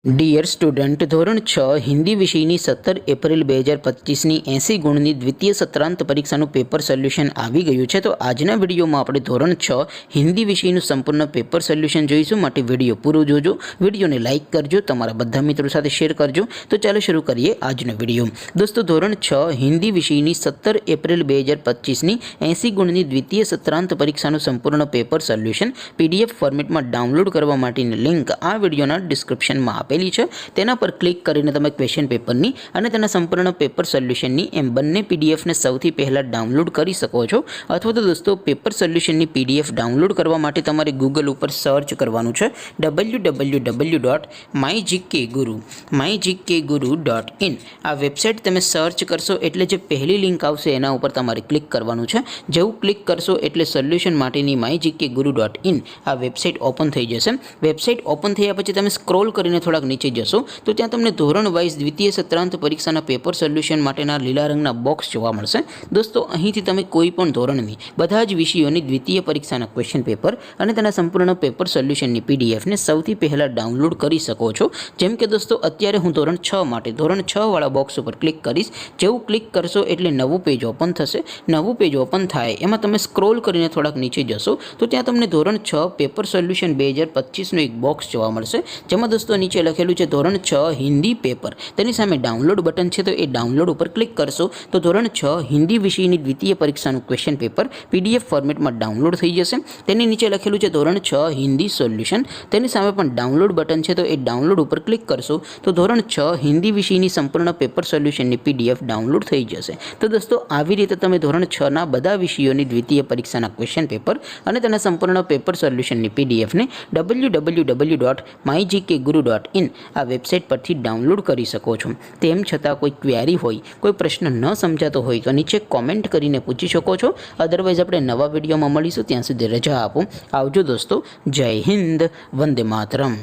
Dear student, ધોરણ 6 હિન્દી વિષયની 17 April 2025ની 80 ગુણની દ્વિતીય સત્રાંત પરીક્ષાનું પેપર સોલ્યુશન આવી ગયું છે. તો આજના વિડીયોમાં આપણે ધોરણ 6 હિન્દી વિષયનું સંપૂર્ણ પેપર સોલ્યુશન જોઈશું. માટે વિડીયો પૂરો જોજો, વિડીયોને લાઇક કરજો, તમારા બધા મિત્રો સાથે શેર કરજો. તો ચાલો શરૂ કરીએ આજનો વિડીયો. દોસ્તો, ધોરણ 6 હિન્દી વિષયની 17 એપ્રિલ 2025ની 80 ગુણની દ્વિતીય સત્રાંત પરીક્ષાનું સંપૂર્ણ પેપર સોલ્યુશન PDF ફોર્મેટમાં ડાઉનલોડ કરવા માટેની લિંક આ વિડીયોના ડિસ્ક્રિપ્શનમાં આપેલી છે. તેના પર ક્લિક કરીને તમે ક્વેશ્ચન પેપરની અને તેના સંપૂર્ણ પેપર સોલ્યુશનની એમ બંને PDFને સૌથી પહેલાં ડાઉનલોડ કરી શકો છો. અથવા તો દોસ્તો, પેપર સોલ્યુશનની PDF ડાઉનલોડ કરવા માટે તમારે ગૂગલ ઉપર સર્ચ કરવાનું છે www.mygkguru.in. આ વેબસાઇટ તમે સર્ચ કરશો એટલે જે પહેલી લિંક આવશે એના ઉપર તમારે ક્લિક કરવાનું છે. જેવું ક્લિક કરશો એટલે સોલ્યુશન માટેની mygkguru.in આ વેબસાઇટ ઓપન થઈ જશે. વેબસાઇટ ઓપન થયા પછી તમે સ્ક્રોલ કરીને થોડાક નીચે જશો તો ત્યાં તમને ધોરણ વાઇઝ દ્વિતીય સત્રાંત પરીક્ષાના પેપર સોલ્યુશન માટેના લીલા રંગના બોક્સ જોવા મળશે. દોસ્તો, અહીંથી તમે કોઈ પણ ધોરણની બધા જ વિષયોની દ્વિતીય પરીક્ષાના ક્વેશ્ચન પેપર અને તેના સંપૂર્ણ પેપર સોલ્યુશનની PDFને સૌથી પહેલાં ડાઉનલોડ કરી શકો છો. જેમ કે દોસ્તો, અત્યારે હું ધોરણ 6 માટે ધોરણ 6 વાળા બોક્સ ઉપર ક્લિક કરીશ. જેવું ક્લિક કરશો એટલે નવું પેજ ઓપન થશે. નવું પેજ ઓપન થાય એમાં તમે સ્ક્રોલ કરીને થોડાક નીચે જશો તો ત્યાં તમને ધોરણ 6 પેપર સોલ્યુશન 2025નું એક બોક્સ જોવા મળશે. જેમાં દોસ્તો નીચે લખેલું છે ધોરણ 6 હિન્દી પેપર. તેની સામે ડાઉનલોડ બટન છે, તો એ ડાઉનલોડ ઉપર ક્લિક કરશો તો ધોરણ 6 હિન્દી વિષયની દ્વિતીય પરીક્ષાનું ક્વેશ્ચન પેપર PDF ફોર્મેટમાં ડાઉનલોડ થઈ જશે. તેની નીચે લખેલું છે ધોરણ 6 હિન્દી સોલ્યુશન. તેની સામે પણ ડાઉનલોડ બટન છે, તો એ ડાઉનલોડ ઉપર ક્લિક કરશો તો ધોરણ 6 હિન્દી વિષયની સંપૂર્ણ પેપર સોલ્યુશનની PDF ડાઉનલોડ થઈ જશે. તો દોસ્તો, આવી રીતે તમે ધોરણ 6ના બધા વિષયોની દ્વિતીય પરીક્ષાના ક્વેશ્ચન પેપર અને તેના સંપૂર્ણ પેપર સોલ્યુશનની PDFને www.mygkguru.in આ વેબસાઇટ પરથી ડાઉનલોડ કરી શકો છો. તેમ છતાં કોઈ ક્વેરી હોય, કોઈ પ્રશ્ન ન સમજાતો હોય તો નીચે કોમેન્ટ કરીને પૂછી શકો છો. અદરવાઇઝ આપણે નવા વિડીયોમાં મળીશું. ત્યાં સુધી રજા આપો. આવજો દોસ્તો. જય હિન્દ. વંદે માતરમ.